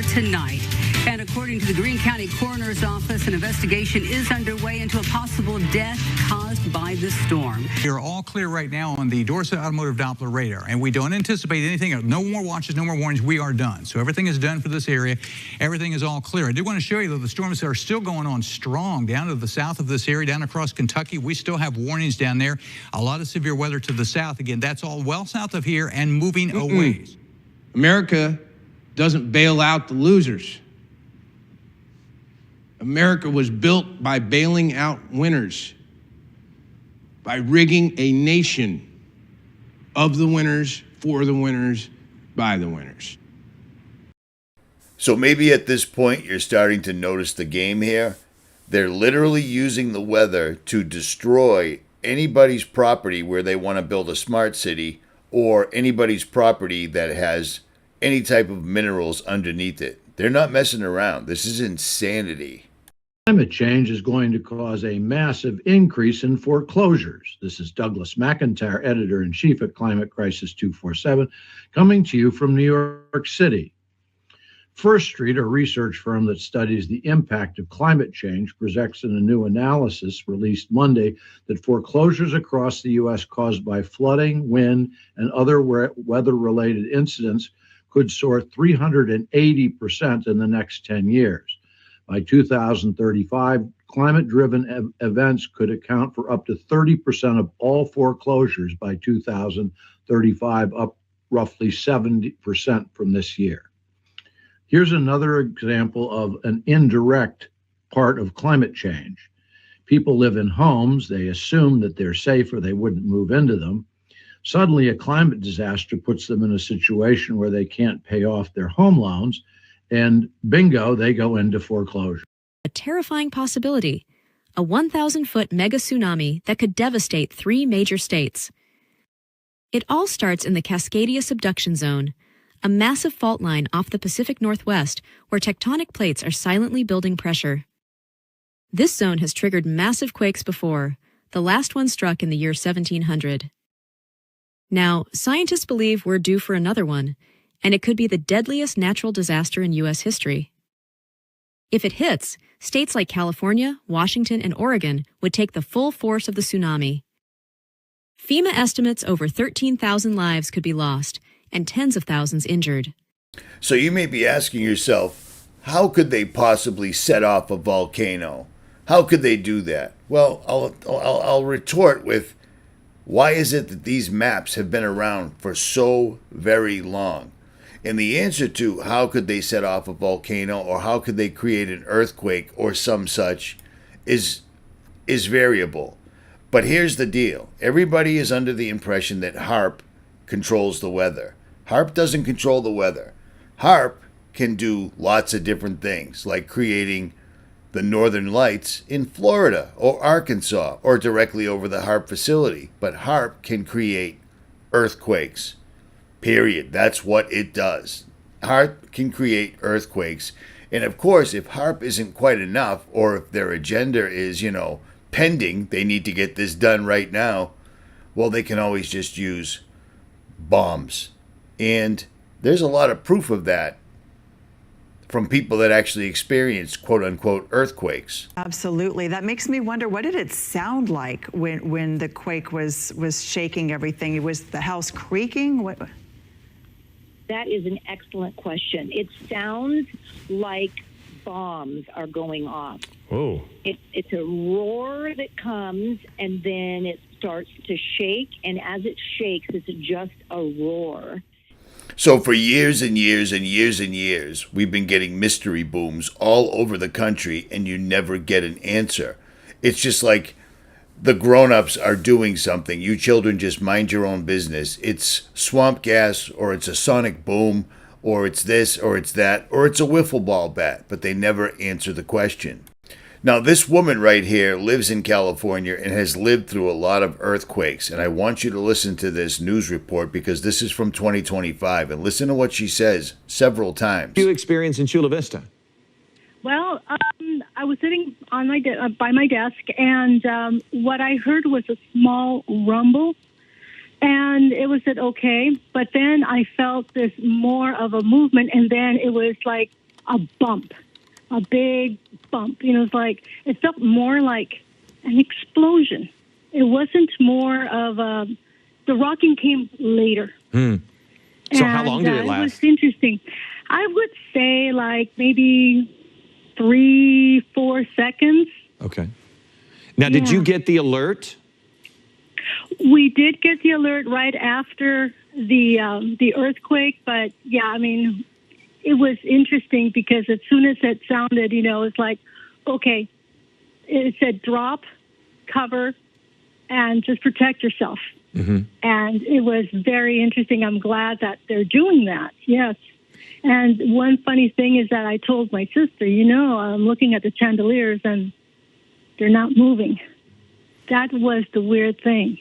weather tonight. And according to the Greene County Coroner's Office, an investigation is underway into a possible death caused by the storm. You're all clear right now on the Dorset Automotive Doppler radar, and we don't anticipate anything. No more watches, no more warnings. We are done. So everything is done for this area. Everything is all clear. I do want to show you, though, the storms are still going on strong down to the south of this area, down across Kentucky. We still have warnings down there. A lot of severe weather to the south. Again, that's all well south of here and moving away. America doesn't bail out the losers. America was built by bailing out winners, by rigging a nation of the winners, for the winners, by the winners. So maybe at this point you're starting to notice the game here. They're literally using the weather to destroy anybody's property where they want to build a smart city, or anybody's property that has any type of minerals underneath it. They're not messing around. This is insanity. Climate change is going to cause a massive increase in foreclosures. This is 𝗦𝗵𝗿𝗱, editor-in-chief at Climate Crisis 247, coming to you from New York City. First Street, a research firm that studies the impact of climate change, projects in a new analysis released Monday that foreclosures across the U.S. caused by flooding, wind, and other weather-related incidents could soar 380% in the next 10 years. By 2035, climate-driven events could account for up to 30% of all foreclosures by 2035, up roughly 70% from this year. Here's another example of an indirect part of climate change. People live in homes, they assume that they're safe or they wouldn't move into them. Suddenly, a climate disaster puts them in a situation where they can't pay off their home loans, and bingo, they go into foreclosure. A terrifying possibility, a 1,000-foot mega tsunami that could devastate 3 major states. It all starts in the Cascadia subduction zone, a massive fault line off the Pacific Northwest where tectonic plates are silently building pressure. This zone has triggered massive quakes before, the last one struck in the year 1700. Now, scientists believe we're due for another one, and it could be the deadliest natural disaster in U.S. history. If it hits, states like California, Washington, and Oregon would take the full force of the tsunami. FEMA estimates over 13,000 lives could be lost and tens of thousands injured. So you may be asking yourself, how could they possibly set off a volcano? How could they do that? Well, I'll retort with, why is it that these maps have been around for so very long? And the answer to how could they set off a volcano or how could they create an earthquake or some such is variable. But here's the deal. Everybody is under the impression that HAARP controls the weather. HAARP doesn't control the weather. HAARP can do lots of different things, like creating the northern lights in Florida or Arkansas or directly over the HAARP facility. But HAARP can create earthquakes. Period. That's what it does. HAARP can create earthquakes. And of course, if HAARP isn't quite enough, or if their agenda is, pending, they need to get this done right now, well, they can always just use bombs. And there's a lot of proof of that from people that actually experience quote-unquote earthquakes. Absolutely. That makes me wonder, what did it sound like when the quake was shaking everything? Was the house creaking? What? That is an excellent question. It sounds like bombs are going off. Oh. It's a roar that comes, and then it starts to shake, and as it shakes, it's just a roar. So for years and years and years and years, we've been getting mystery booms all over the country, and you never get an answer. It's just like the grown-ups are doing something. You children just mind your own business. It's swamp gas, or it's a sonic boom, or it's this, or it's that, or it's a wiffle ball bat, but they never answer the question. Now, this woman right here lives in California and has lived through a lot of earthquakes, and I want you to listen to this news report because this is from 2025, and listen to what she says several times. You experience in Chula Vista? Well, I was sitting on my by my desk, and what I heard was a small rumble, and it was okay. But then I felt this more of a movement, and then it was like a bump, a big bump. You know, it's like, it felt more like an explosion. It wasn't more of the rocking came later. So how long did it last? It was interesting. I would say like maybe 3-4 seconds. Okay. Now, did you get the alert? We did get the alert right after the earthquake, but yeah, I mean, it was interesting because as soon as it sounded, you know, it's like, okay, it said drop, cover, and just protect yourself. And it was very interesting. I'm glad that they're doing that. Yes. And one funny thing is that I told my sister, you know, I'm looking at the chandeliers and they're not moving. That was the weird thing.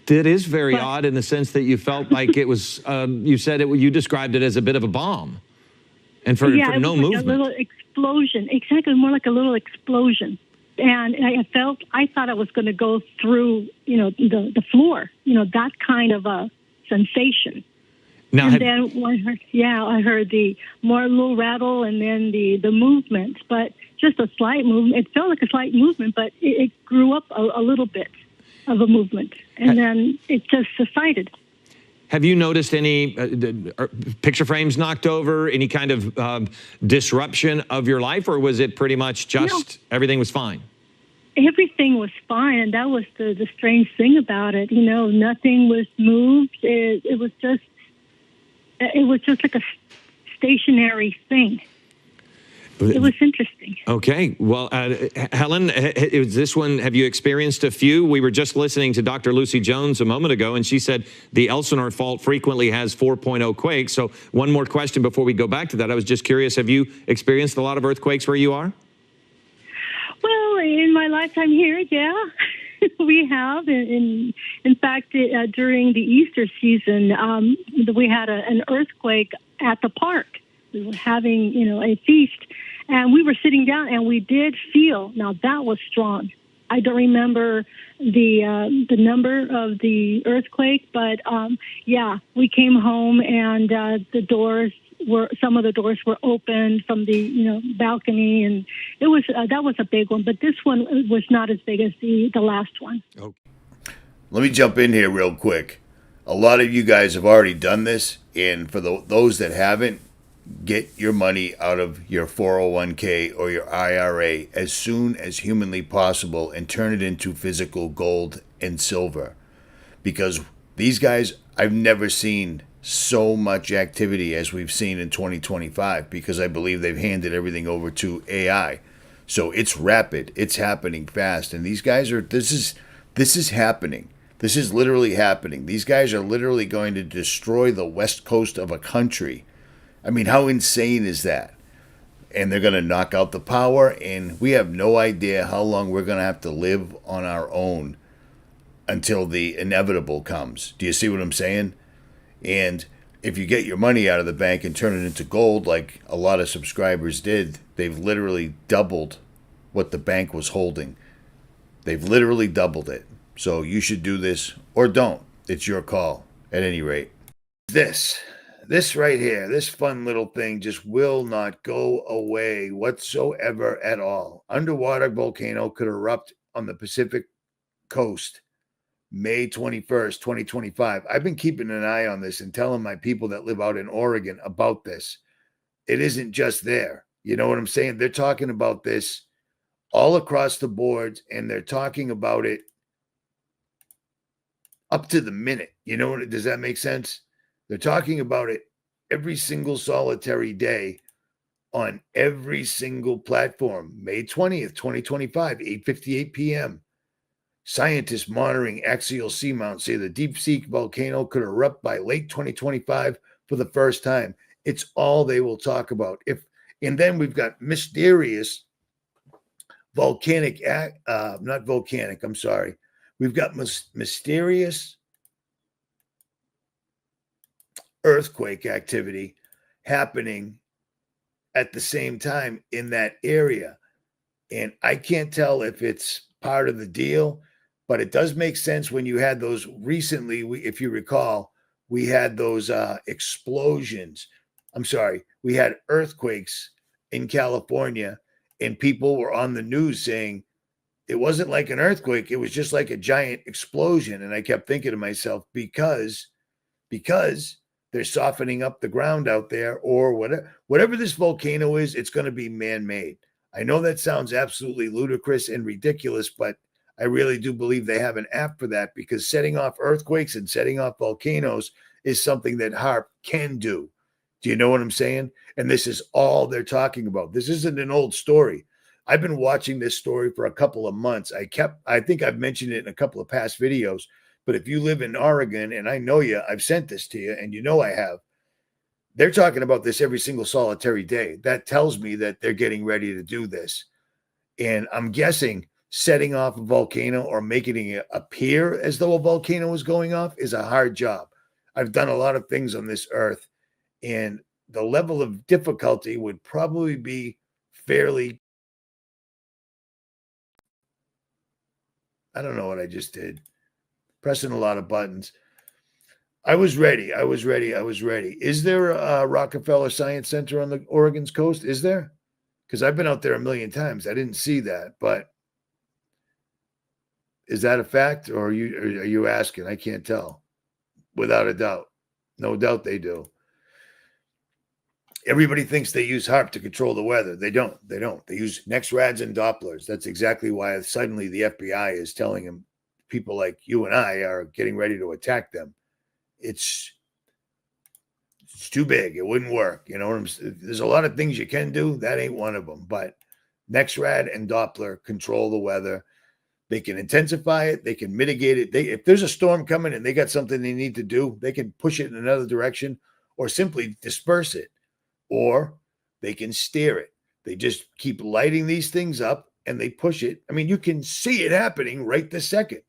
That is very odd in the sense that you felt like it was, you said it, you described it as a bit of a bomb. And for no movement. A little explosion. Exactly, more like a little explosion. And I thought I was going to go through, you know, the floor, you know, that kind of a sensation. Now, and then I heard the more little rattle and then the movement, but just a slight movement. It felt like a slight movement, but it grew up a little bit of a movement, and then it just subsided. Have you noticed any picture frames knocked over, any kind of disruption of your life, or was it pretty much just everything was fine? Everything was fine, and that was the strange thing about it. You know, nothing was moved. It was just like a stationary thing. It was interesting. Okay. Well, Helen, is this one, have you experienced a few? We were just listening to Dr. Lucy Jones a moment ago, and she said the Elsinore fault frequently has 4.0 quakes. So one more question before we go back to that. I was just curious, have you experienced a lot of earthquakes where you are? Well, in my lifetime here, yeah. We have. In fact, during the Easter season, we had an earthquake at the park. We were having, you know, a feast, and we were sitting down, and we did feel. Now that was strong. I don't remember the number of the earthquake, but yeah, we came home, and some of the doors were open from the balcony, and it was that was a big one. But this one was not as big as the last one. Okay. Let me jump in here real quick. A lot of you guys have already done this, and for those that haven't, get your money out of your 401k or your IRA as soon as humanly possible and turn it into physical gold and silver. Because these guys, I've never seen so much activity as we've seen in 2025, because I believe they've handed everything over to AI. So it's rapid, it's happening fast, and these guys are, this is happening. This is literally happening. These guys are literally going to destroy the west coast of a country. I mean, how insane is that? And they're going to knock out the power, and we have no idea how long we're going to have to live on our own until the inevitable comes. Do you see what I'm saying? And if you get your money out of the bank and turn it into gold, like a lot of subscribers did, they've literally doubled what the bank was holding. They've literally doubled it. So you should do this or don't. It's your call, at any rate. This right here, this fun little thing just will not go away whatsoever at all. Underwater volcano could erupt on the Pacific coast May 21st, 2025. I've been keeping an eye on this and telling my people that live out in Oregon about this. It isn't just there. You know what I'm saying? They're talking about this all across the board, and they're talking about it up to the minute. You know, does that make sense? They're talking about it every single solitary day on every single platform. May 20th, 2025, 8:58 p.m. Scientists monitoring axial seamount say the deep sea volcano could erupt by late 2025 for the first time. It's all they will talk about. And then we've got mysterious volcanic, not volcanic, I'm sorry. We've got mysterious earthquake activity happening at the same time in that area. And I can't tell if it's part of the deal, but it does make sense when you had those recently, if you recall, we had those explosions we had earthquakes in California, and people were on the news saying it wasn't like an earthquake, it was just like a giant explosion. And I kept thinking to myself, because they're softening up the ground out there, or whatever this volcano is, it's going to be man-made. I know that sounds absolutely ludicrous and ridiculous, but I really do believe they have an app for that, because setting off earthquakes and setting off volcanoes is something that HAARP can do. Do you know what I'm saying? And this is all they're talking about. This isn't an old story. I've been watching this story for a couple of months. I think I've mentioned it in a couple of past videos, but if you live in Oregon, and I know you, I've sent this to you, and you know I have, they're talking about this every single solitary day. That tells me that they're getting ready to do this. And I'm guessing setting off a volcano or making it appear as though a volcano is going off is a hard job. I've done a lot of things on this earth, and the level of difficulty would probably be fairly, I don't know what I just did. Pressing a lot of buttons. I was ready. Is there a Rockefeller Science Center on the Oregon's coast? Is there? Because I've been out there a million times. I didn't see that, but is that a fact, or are you asking? I can't tell. Without a doubt. No doubt they do. Everybody thinks they use HAARP to control the weather. They don't. They use NEXRADs and Dopplers. That's exactly why suddenly the FBI is telling them people like you and I are getting ready to attack them. It's too big. It wouldn't work. You know, there's a lot of things you can do. That ain't one of them. But NEXRAD and Doppler control the weather. They can intensify it. They can mitigate it. If there's a storm coming and they got something they need to do, they can push it in another direction or simply disperse it. Or they can steer it. They just keep lighting these things up and they push it. I mean, you can see it happening right this second.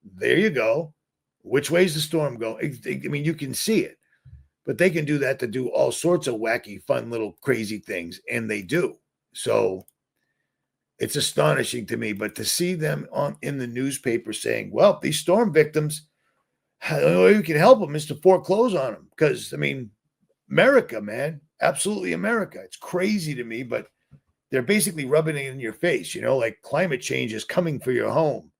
There you go. Which way is the storm going? I mean, you can see it. But they can do that to do all sorts of wacky, fun, little crazy things. And they do. So it's astonishing to me. But to see them in the newspaper saying, well, these storm victims, the only way we can help them is to foreclose on them. Because, I mean, America, man. Absolutely America. It's crazy to me, but they're basically rubbing it in your face, you know, like climate change is coming for your home.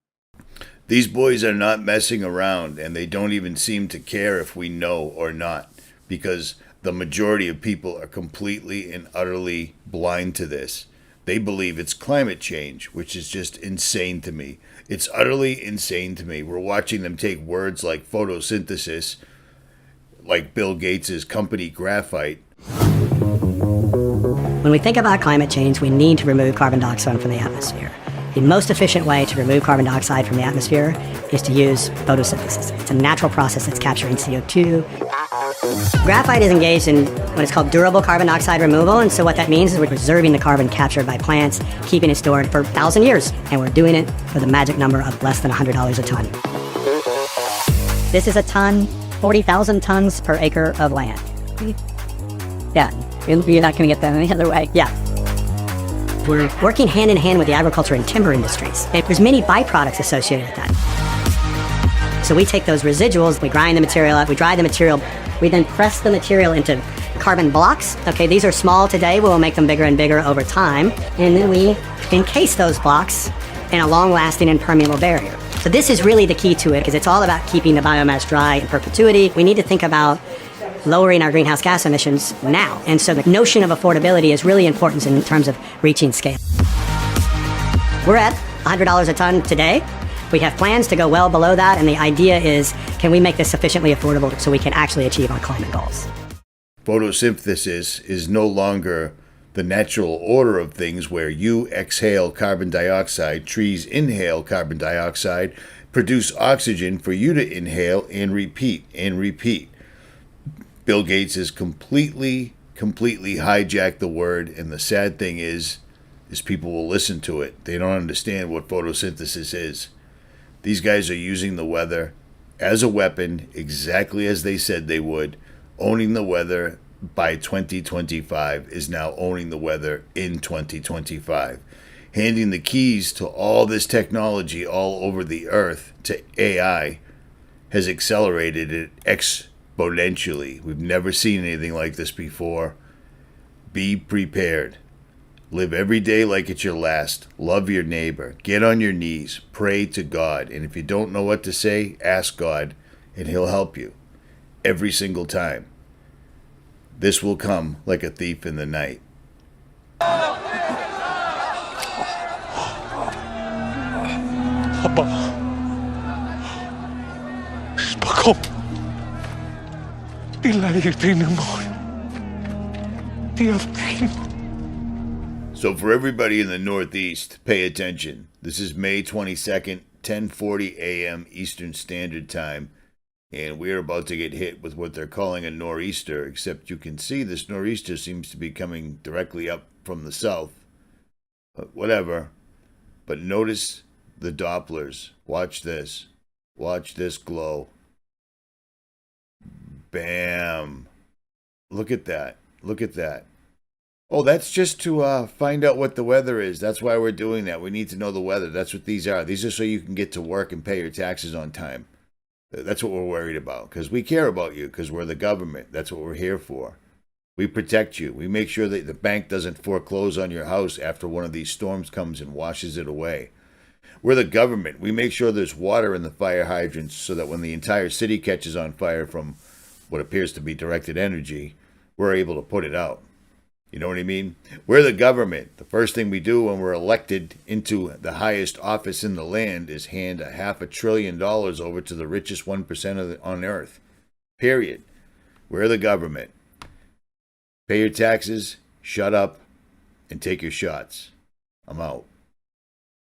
These boys are not messing around, and they don't even seem to care if we know or not, because the majority of people are completely and utterly blind to this. They believe it's climate change, which is just insane to me. It's utterly insane to me. We're watching them take words like photosynthesis, like Bill Gates' company Graphite. When we think about climate change, we need to remove carbon dioxide from the atmosphere. The most efficient way to remove carbon dioxide from the atmosphere is to use photosynthesis. It's a natural process that's capturing CO2. Graphite is engaged in what is called durable carbon dioxide removal, and so what that means is we're preserving the carbon captured by plants, keeping it stored for 1,000 years, and we're doing it for the magic number of less than $100 a ton. This is a ton, 40,000 tons per acre of land. Yeah, you're not going to get that any other way. Yeah. We're working hand in hand with the agriculture and timber industries. There's many byproducts associated with that. So we take those residuals, we grind the material up, we dry the material, we then press the material into carbon blocks. Okay, these are small today, we'll make them bigger and bigger over time. And then we encase those blocks in a long-lasting impermeable barrier. So this is really the key to it, because it's all about keeping the biomass dry in perpetuity. We need to think about lowering our greenhouse gas emissions now. And so the notion of affordability is really important in terms of reaching scale. We're at $100 a ton today. We have plans to go well below that, and the idea is, can we make this sufficiently affordable so we can actually achieve our climate goals? Photosynthesis is no longer the natural order of things where you exhale carbon dioxide, trees inhale carbon dioxide, produce oxygen for you to inhale and repeat and repeat. Bill Gates has completely hijacked the word, and the sad thing is people will listen to it. They don't understand what photosynthesis is. These guys are using the weather as a weapon, exactly as they said they would. Owning the weather by 2025 is now owning the weather in 2025. Handing the keys to all this technology all over the earth to AI has accelerated it exponentially. We've never seen anything like this before. Be prepared. Live every day like it's your last. Love your neighbor. Get on your knees. Pray to God. And if you don't know what to say, ask God, and He'll help you. Every single time. This will come like a thief in the night. Papa. Spako. Pilayagin mo. So for everybody in the Northeast, pay attention. This is May 22nd, 10:40 a.m. Eastern Standard Time, and we're about to get hit with what they're calling a nor'easter, except you can see this nor'easter seems to be coming directly up from the south. But whatever. But notice the Dopplers. Watch this. Watch this glow. Bam. Look at that. Look at that. Oh, that's just to find out what the weather is. That's why we're doing that. We need to know the weather. That's what these are. These are so you can get to work and pay your taxes on time. That's what we're worried about, because we care about you, because we're the government. That's what we're here for. We protect you. We make sure that the bank doesn't foreclose on your house after one of these storms comes and washes it away. We're the government. We make sure there's water in the fire hydrants so that when the entire city catches on fire from what appears to be directed energy, we're able to put it out. You know what I mean? We're the government. The first thing we do when we're elected into the highest office in the land is hand $500 billion over to the richest 1% on earth. Period. We're the government. Pay your taxes, shut up, and take your shots. I'm out.